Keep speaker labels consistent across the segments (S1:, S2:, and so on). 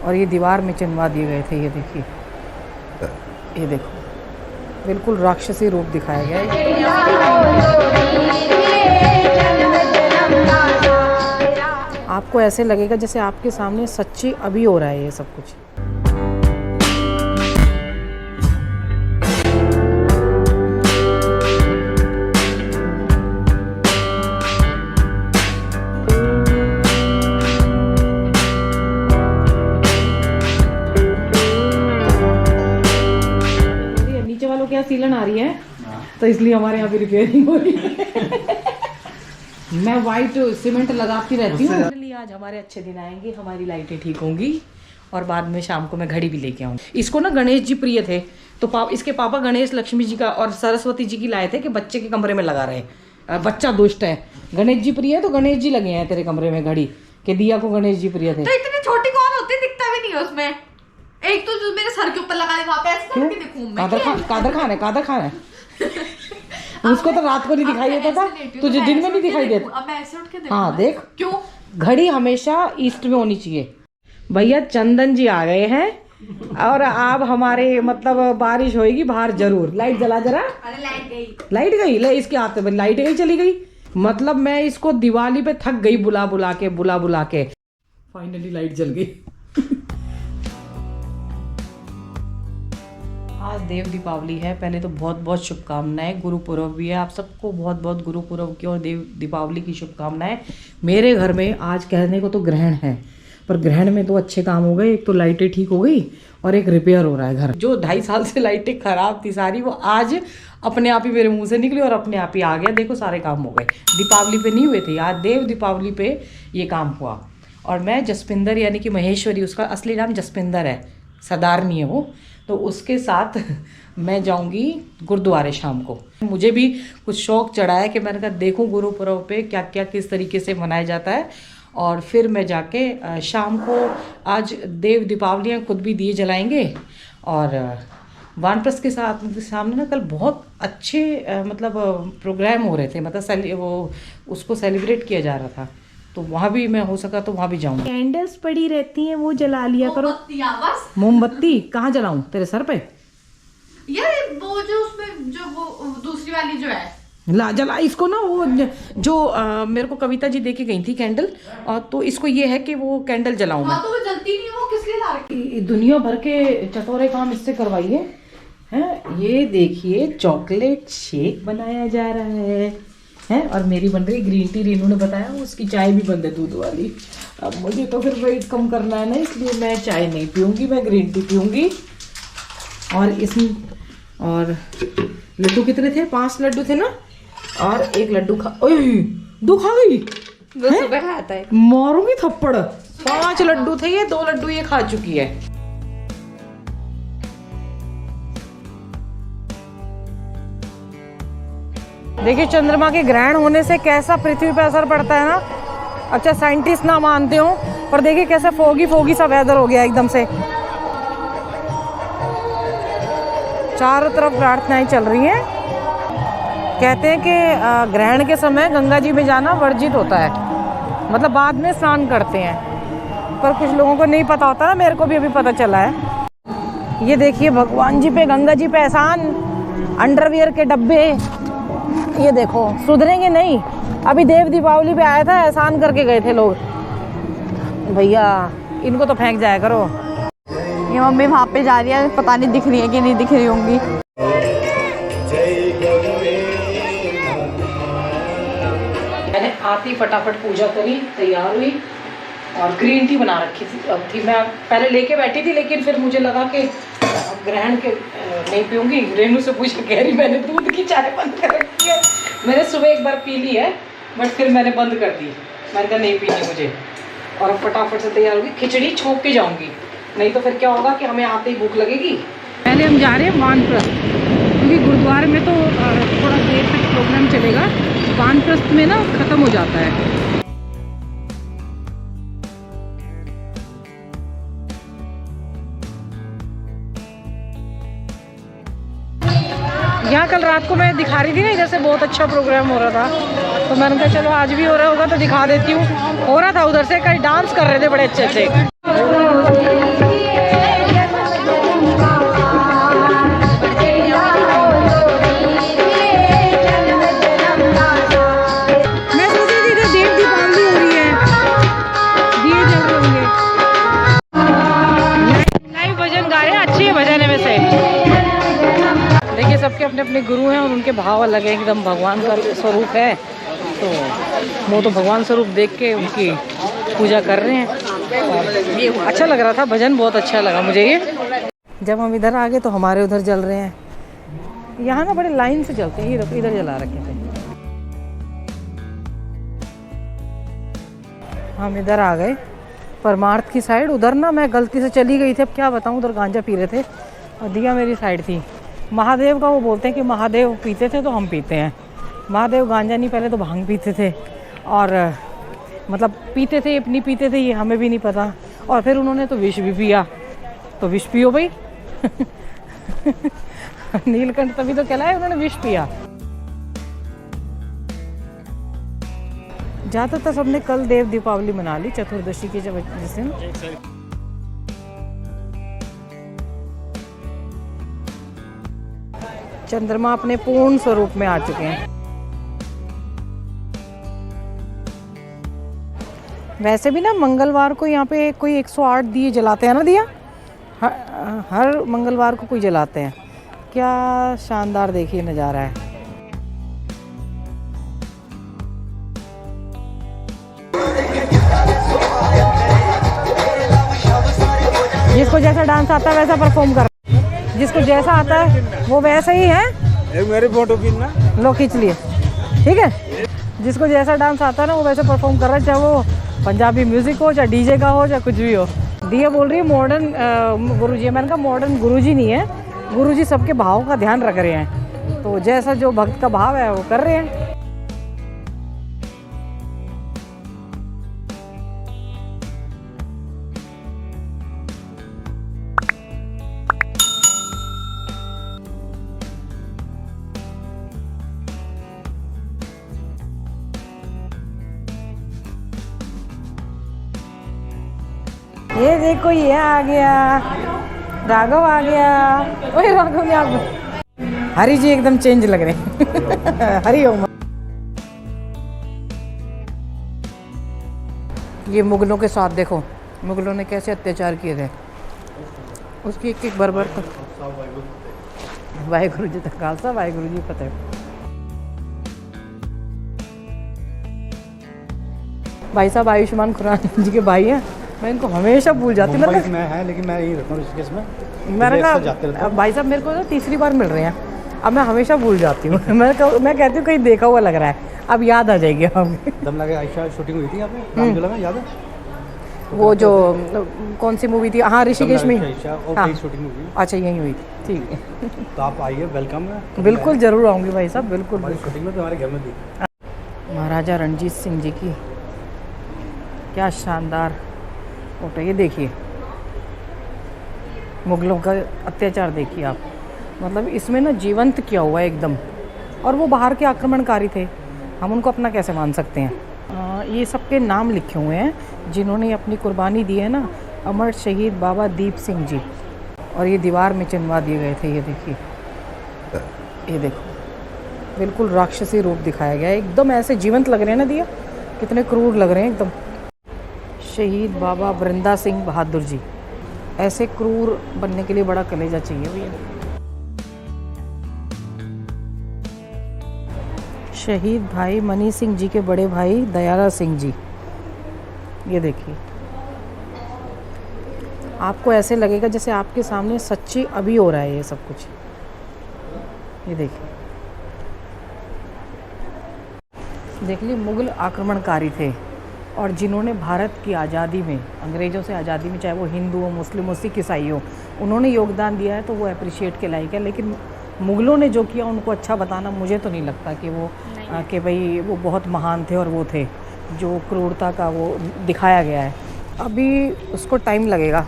S1: और ये दीवार में चिनवा दिए गए थे। ये देखिए, ये देखो, बिल्कुल राक्षसी रूप दिखाया गया है। आपको ऐसे लगेगा जैसे आपके सामने सच्ची अभी हो रहा है ये सब कुछ। नीचे वालों के यहाँ सीलन आ रही है, तो इसलिए हमारे यहाँ भी रिपेयरिंग हो रही है। मैं वाइट सीमेंट लगाती रहती हूँ। आज हमारे अच्छे दिन आएंगे, हमारी लाइटें ठीक होंगी और बाद में शाम को मैं घड़ी भी लेके आऊंगी। इसको ना गणेश जी प्रिय थे, तो इसके पापा गणेश लक्ष्मी जी का और सरस्वती जी की लाए थे कि बच्चे के कमरे में लगा रहे। बच्चा दुष्ट है, गणेश जी प्रिय है तो गणेश जी लगे हैं तेरे कमरे में घड़ी के। दिया को गणेश जी प्रिय थे।
S2: तो इतनी छोटी कौन होती, दिखता भी नहीं है उसमें। एक तो जो मेरे सर के ऊपर लगा देगा, ऐसे करके देखूं मैं।
S1: कादर खान है उसको तो रात को नहीं दिखाई देता था, तुझे दिन में नहीं दिखाई देता।
S2: अब मैं ऐसे उठ के देखूं।
S1: हाँ देख,
S2: क्यों?
S1: घड़ी हमेशा ईस्ट में होनी चाहिए। भैया चंदन जी आ गए हैं और अब हमारे मतलब बारिश होएगी बाहर जरूर। लाइट जला जरा।
S2: अरे
S1: लाइट गई ले इसके हाथ में, लाइट गई चली गई। मतलब मैं इसको दिवाली पे थक गई बुला बुला के। फाइनली लाइट जल गई। आज देव दीपावली है। पहले तो बहुत बहुत शुभकामनाएं। गुरुपुरब भी है, आप सबको बहुत बहुत गुरुपुरब की और देव दीपावली की शुभकामनाएं। मेरे घर में आज कहने को तो ग्रहण है, पर ग्रहण में तो अच्छे काम हो गए। एक तो लाइटें ठीक हो गई और एक रिपेयर हो रहा है घर। जो 2.5 साल से लाइटें खराब थी सारी, वो आज अपने आप ही मेरे मुंह से निकली और अपने आप ही आ गया। देखो सारे काम हो गए। दीपावली पे नहीं हुए थे, आज देव दीपावली पे ये काम हुआ। और मैं जसपिंदर यानी कि महेश्वरी, उसका असली नाम जसपिंदर है, सरदारनी है वो, तो उसके साथ मैं जाऊंगी गुरुद्वारे शाम को। मुझे भी कुछ शौक चढ़ा है कि मैंने कहा देखूं गुरुपुरब पे क्या क्या किस तरीके से मनाया जाता है। और फिर मैं जाके शाम को, आज देव दीपावली है, खुद भी दिए जलाएंगे। और वानप्रस्थ के सामने ना कल बहुत अच्छे मतलब प्रोग्राम हो रहे थे, मतलब वो उसको सेलिब्रेट किया जा रहा था, तो वहाँ भी मैं हो सका तो वहाँ भी जाऊँगी। कैंडल्स पड़ी रहती हैं, वो जला लिया करो। मोमबत्ती कहाँ जलाऊं, तेरे सर पे?
S2: यार वो जो उसमें जो वो दूसरी वाली जो है,
S1: ला जला इसको ना। वो जो मेरे को कविता जी दे के गई थी कैंडल, और तो इसको ये है कि वो कैंडल जलाऊं मैं।
S2: तो वो जलती नहीं, वो किस लिए ला रखी?
S1: दुनिया भर के चटोरे काम इससे करवाइए हैं। ये देखिए चॉकलेट शेक बनाया जा रहा है, और मेरी बन रही ग्रीन टी। रीनू ने बताया उसकी चाय भी बंद है दूध वाली। अब मुझे तो फिर वेट कम करना है ना, इसलिए मैं चाय नहीं पीऊँगी, मैं ग्रीन टी पीऊँगी। और इसमें और लड्डू कितने थे? 5 लड्डू थे ना, और 1 लड्डू दो खा गई।
S2: सुबह खाता है,
S1: मारूंगी थप्पड़। 5 लड्डू थे ये, 2 लड्डू ये खा चुकी है। देखिए चंद्रमा के ग्रहण होने से कैसा पृथ्वी पर असर पड़ता है ना। अच्छा साइंटिस्ट ना मानते हो, पर देखिए कैसा फोगी सा वेदर हो गया एकदम से। चारों तरफ प्रार्थनाएं चल रही हैं। कहते हैं कि ग्रहण के समय गंगा जी में जाना वर्जित होता है, मतलब बाद में स्नान करते हैं, पर कुछ लोगों को नहीं पता होता ना। मेरे को भी अभी पता चला है। ये देखिए भगवान जी पे, गंगा जी पे एहसान। अंडरवियर के डब्बे, ये देखो सुधरेंगे नहीं। अभी देव दीपावली पे आया था, एहसान करके गए थे लोग। भैया इनको तो फेंक जाया करो।
S2: ये मम्मी वहाँ पे जा रही है, पता नहीं दिख रही है कि नहीं दिख रही होंगी।
S1: मैंने आती फटाफट पूजा करी, तैयार हुई और ग्रीन टी बना रखी थी। मैं पहले लेके बैठी थी, लेकिन फिर मुझे लगा कि ग्रहण के नहीं पीऊँगी। रेनू से पूछा, कह रही मैंने दूध की चाय बंद कर रखी है। मैंने सुबह एक बार पी ली है, बट फिर मैंने बंद कर दी। मैंने कहा नहीं पीनी मुझे। और अब फटाफट से तैयार होगी, खिचड़ी छोंक के जाऊँगी, नहीं तो फिर क्या होगा कि हमें आते ही भूख लगेगी। पहले हम जा रहे हैं वानप्रस्थ, क्योंकि गुरुद्वारे में तो थोड़ा देर तक प्रोग्राम चलेगा, वानप्रस्थ में ना ख़त्म हो जाता है। यहाँ कल रात को मैं दिखा रही थी ना, इधर से बहुत अच्छा प्रोग्राम हो रहा था, तो मैंने कहा चलो आज भी हो रहा होगा तो दिखा देती हूँ। हो रहा था उधर से, कई डांस कर रहे थे बड़े अच्छे अच्छे। अपने गुरु हैं और उनके भाव अलग है, एकदम भगवान का स्वरूप है। तो वो तो भगवान स्वरूप देख के उनकी पूजा कर रहे हैं। और ये अच्छा लग रहा था, भजन बहुत अच्छा लगा मुझे। ये जब हम इधर आ गए तो हमारे उधर जल रहे हैं। यहाँ ना बड़े लाइन से चलते हैं। ये देखो इधर जला रखे थे, हम इधर आ गए परमार्थ की साइड। उधर ना मैं गलती से चली गई थी, अब क्या बताऊँ, उधर गांजा पी रहे थे और दिया मेरी साइड थी। महादेव का वो बोलते हैं कि महादेव पीते थे तो हम पीते हैं। महादेव गांजा नहीं, पहले तो भांग पीते थे और मतलब पीते थे, नहीं पीते थे ये हमें भी नहीं पता। और फिर उन्होंने तो विष भी पिया, तो विष पियो भाई। नीलकंठ तभी तो कहलाए, उन्होंने विष पिया। ज़्यादातर सबने कल देव दीपावली मना ली, चतुर्दशी के जब जिस दिन। चंद्रमा अपने पूर्ण स्वरूप में आ चुके हैं। वैसे भी ना मंगलवार को यहाँ पे कोई 108 दिए जलाते हैं ना, दिया हर मंगलवार को कोई जलाते हैं। क्या शानदार देखिए नज़ारा है। जिसको जैसा डांस आता है वैसा परफॉर्म कर, जिसको जैसा आता है वो वैसा ही है।
S3: एक मेरे फोटो खींचना,
S1: लो खींच लिए, ठीक है। जिसको जैसा डांस आता है ना वो वैसे परफॉर्म कर रहा है, चाहे वो पंजाबी म्यूजिक हो, चाहे डीजे का हो, चाहे कुछ भी हो। दिया बोल रही है मॉडर्न गुरुजी। मैंने कहा मॉडर्न गुरुजी नहीं है, गुरुजी सबके भावों का ध्यान रख रहे हैं। तो जैसा जो भक्त का भाव है वो कर रहे हैं। ये देखो ये आ गया, राघव आ गया। ओए राघव ने आप हरी जी एकदम चेंज लग रहे हैं। हरी ओम। ये मुगलों के साथ देखो, मुगलों ने कैसे अत्याचार किए थे, उसकी एक एक बरबर को। वाहिगुरु जी का खालसा, वाहिगुरु जी फतेह। भाई साहब आयुष्मान खुराना जी के भाई हैं, मैं इनको हमेशा भूल जाती हूँ।
S3: मैं है लेकिन मैं यही रहता हूँ ऋषिकेश में।
S1: मैंने कहा भाई साहब मेरे को ना तीसरी बार मिल रहे हैं, अब मैं हमेशा भूल जाती हूँ। मैं कहती हूँ कहीं देखा हुआ लग रहा है, अब याद आ जाएगी हमें।
S3: दम लगे आयशा शूटिंग हुई थी यहाँ पे रामझूला में, याद है?
S1: वो जो कौन सी मूवी थी? हाँ ऋषिकेश में।
S3: हाँ शूटिंग हुई।
S1: अच्छा यही हुई थी, ठीक है।
S3: तो आप आइए, वेलकम है।
S1: बिल्कुल जरूर आऊँगी भाई साहब, बिल्कुल।
S3: शूटिंग में तो हमारे घर में थी।
S1: महाराजा रणजीत सिंह जी की क्या शानदार फोटो। ये देखिए मुगलों का अत्याचार देखिए आप, मतलब इसमें ना जीवंत किया हुआ है एकदम। और वो बाहर के आक्रमणकारी थे, हम उनको अपना कैसे मान सकते हैं। ये सबके नाम लिखे हुए हैं जिन्होंने अपनी कुर्बानी दी है ना। अमर शहीद बाबा दीप सिंह जी, और ये दीवार में चिनवा दिए गए थे। ये देखिए, ये देखो बिल्कुल राक्षसी रूप दिखाया गया है, एकदम ऐसे जीवंत लग रहे हैं ना दिया, कितने क्रूर लग रहे हैं एकदम। शहीद बाबा वृंदा सिंह बहादुर जी, ऐसे क्रूर बनने के लिए बड़ा कलेजा चाहिए भैया। शहीद भाई मनी सिंह जी के बड़े भाई दयाला सिंह जी, ये देखिए, आपको ऐसे लगेगा जैसे आपके सामने सच्ची अभी हो रहा है ये सब कुछ। ये देखिए, देख ली मुगल आक्रमणकारी थे और जिन्होंने भारत की आज़ादी में, अंग्रेज़ों से आज़ादी में, चाहे वो हिंदू हो, मुस्लिम हो, सिख ईसाई हो, उन्होंने योगदान दिया है तो वो अप्रिशिएट के लायक है। लेकिन मुगलों ने जो किया उनको अच्छा बताना मुझे तो नहीं लगता कि वो कि भाई वो बहुत महान थे और वो थे, जो क्रूरता का वो दिखाया गया है। अभी उसको टाइम लगेगा,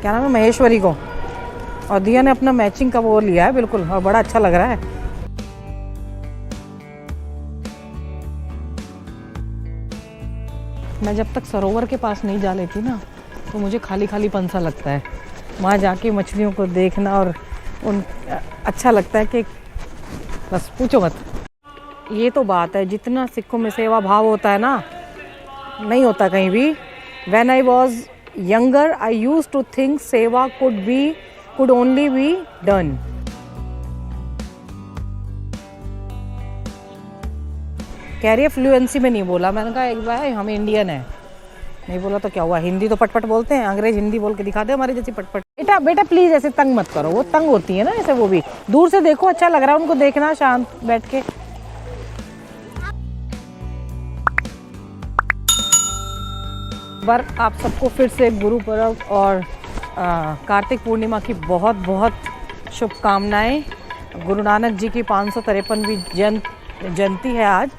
S1: क्या नाम है, महेश्वरी को। और दिया ने अपना मैचिंग का वो लिया है बिल्कुल, और बड़ा अच्छा लग रहा है। मैं जब तक सरोवर के पास नहीं जा लेती ना तो मुझे खाली खाली पंसा लगता है। वहाँ जाके मछलियों को देखना और उन अच्छा लगता है कि बस पूछो मत। ये तो बात है, जितना सिखों में सेवा भाव होता है ना, नहीं होता कहीं भी। When I was younger I used to think सेवा कुड ओनली बी डन कह रही है फ्लुएंसी में नहीं बोला। मैंने कहा एक बार हम इंडियन है, नहीं बोला तो क्या हुआ, हिंदी तो पटपट बोलते हैं, अंग्रेज हिंदी बोल के दिखा दे हमारी जैसी पटपट। बेटा बेटा प्लीज ऐसे तंग मत करो, वो तंग होती है ना ऐसे, वो भी दूर से देखो अच्छा लग रहा है उनको देखना शांत बैठ के। बार आप सबको फिर से गुरु पर्व और कार्तिक पूर्णिमा की बहुत बहुत शुभकामनाएं। गुरु नानक जी की 553वीं जयंती है आज,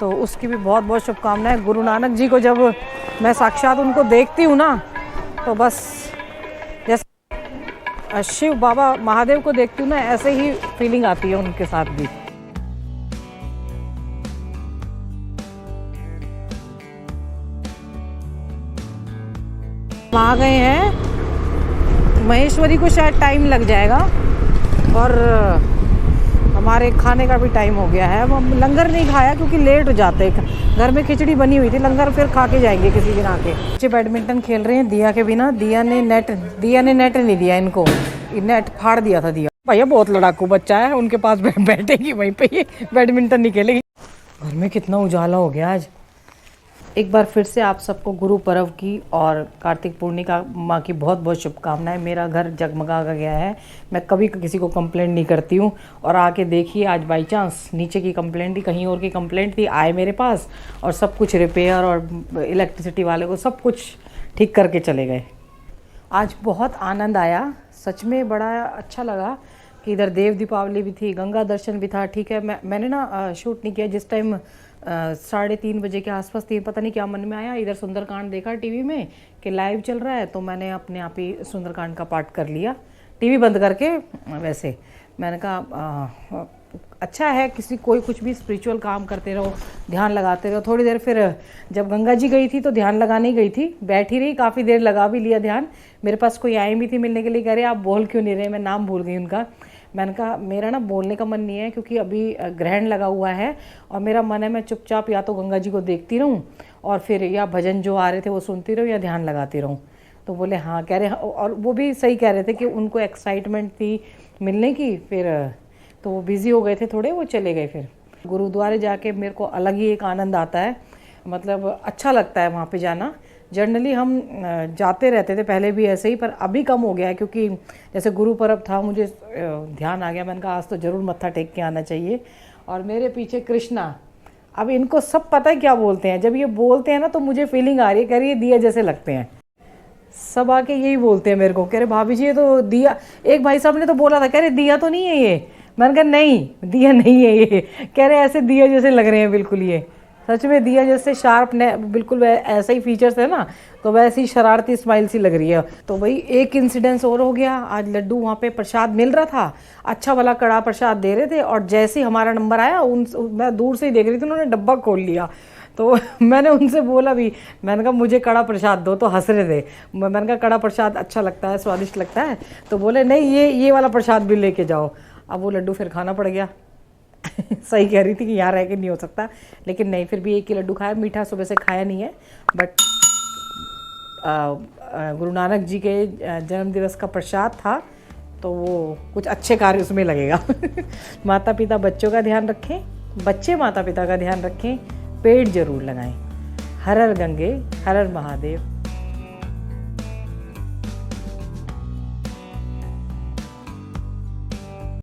S1: तो उसकी भी बहुत बहुत शुभकामनाएं। गुरु नानक जी को जब मैं साक्षात उनको देखती हूँ ना, तो बस जैसे शिव बाबा महादेव को देखती हूँ ना, ऐसे ही फीलिंग आती है उनके साथ भी। आ गए हैं महेश्वरी को, शायद टाइम लग जाएगा और हमारे खाने का भी टाइम हो गया है। हम लंगर नहीं खाया क्योंकि लेट हो जाते हैं। घर में खिचड़ी बनी हुई थी, लंगर फिर खा के जाएंगे किसी दिन आके। बच्चे बैडमिंटन खेल रहे हैं दिया के बिना। दिया ने नेट नहीं दिया इनको, नेट फाड़ दिया था दिया। भैया बहुत लड़ाकू बच्चा है, उनके पास बैठेगी वहीं पे ये बैडमिंटन नहीं खेलेगी। घर में कितना उजाला हो गया आज। एक बार फिर से आप सबको गुरु पर्व की और कार्तिक पूर्णिमा की बहुत बहुत शुभकामनाएं। मेरा घर जगमगा गया है। मैं कभी किसी को कंप्लेंट नहीं करती हूँ, और आके देखिए आज बाई चांस नीचे की कंप्लेंट थी, कहीं और की कंप्लेंट थी, आए मेरे पास और सब कुछ रिपेयर और इलेक्ट्रिसिटी वाले को सब कुछ ठीक करके चले गए। आज बहुत आनंद आया, सच में बड़ा अच्छा लगा कि इधर देव दीपावली भी थी, गंगा दर्शन भी था। ठीक है, मैंने ना शूट नहीं किया जिस टाइम 3:30 बजे के आसपास थी, पता नहीं क्या मन में आया, इधर सुंदरकांड देखा टीवी में कि लाइव चल रहा है, तो मैंने अपने आप ही सुंदरकांड का पाठ कर लिया टीवी बंद करके। वैसे मैंने कहा अच्छा है, किसी कोई कुछ भी स्पिरिचुअल काम करते रहो, ध्यान लगाते रहो। थोड़ी देर फिर जब गंगा जी गई थी तो ध्यान लगाने गई थी, बैठी रही काफ़ी देर, लगा भी लिया ध्यान। मेरे पास कोई आई भी थी मिलने के लिए, कह रहे आप बोल क्यों नहीं रहे, मैं नाम भूल गई उनका। मैंने कहा मेरा ना बोलने का मन नहीं है क्योंकि अभी ग्रहण लगा हुआ है, और मेरा मन है मैं चुपचाप या तो गंगा जी को देखती रहूं और फिर या भजन जो आ रहे थे वो सुनती रहूं या ध्यान लगाती रहूं। तो बोले हाँ, कह रहे, और वो भी सही कह रहे थे कि उनको एक्साइटमेंट थी मिलने की, फिर तो वो बिज़ी हो गए थे थोड़े, वो चले गए। फिर गुरुद्वारे जाके मेरे को अलग ही एक आनंद आता है, मतलब अच्छा लगता है वहाँ पे जाना। जनरली हम जाते रहते थे पहले भी ऐसे ही, पर अभी कम हो गया है क्योंकि जैसे गुरु पर्व था, मुझे ध्यान आ गया, मैंने कहा आज तो ज़रूर मत्था टेक के आना चाहिए। और मेरे पीछे कृष्णा, अब इनको सब पता है क्या बोलते हैं, जब ये बोलते हैं ना तो मुझे फीलिंग आ रही है, कह रही है दिया जैसे लगते हैं। सब आके यही बोलते हैं मेरे को, कह रहे भाभी जी ये तो दिया, एक भाई साहब ने तो बोला था, कह रहे दिया तो नहीं है ये। मैंने कहा नहीं दिया नहीं है ये, कह रहे ऐसे दिया जैसे लग रहे हैं बिल्कुल, ये सच में दिया जैसे शार्प ने बिल्कुल ऐसा ही फीचर्स है ना, तो वैसी शरारती स्माइल सी लग रही है। तो भाई एक इंसिडेंस और हो गया, आज लड्डू वहाँ पे प्रसाद मिल रहा था, अच्छा वाला कड़ा प्रसाद दे रहे थे, और जैसे ही हमारा नंबर आया मैं दूर से ही देख रही थी, उन्होंने डब्बा खोल लिया। तो मैंने उनसे बोला भी, मैंने कहा मुझे कड़ा प्रसाद दो, तो हंस रहे थे। मैंने कहा कड़ा प्रसाद अच्छा लगता है, स्वादिष्ट लगता है, तो बोले नहीं ये वाला प्रसाद भी लेके जाओ। अब वो लड्डू फिर खाना पड़ गया। सही कह रही थी कि यहाँ रह के नहीं हो सकता, लेकिन नहीं, फिर भी एक ही लड्डू खाया, मीठा सुबह से खाया नहीं है। बट गुरु नानक जी के जन्मदिवस का प्रसाद था, तो वो कुछ अच्छे कार्य उसमें लगेगा। माता पिता बच्चों का ध्यान रखें, बच्चे माता पिता का ध्यान रखें, पेड़ जरूर लगाएं। हर हर गंगे, हर हर महादेव।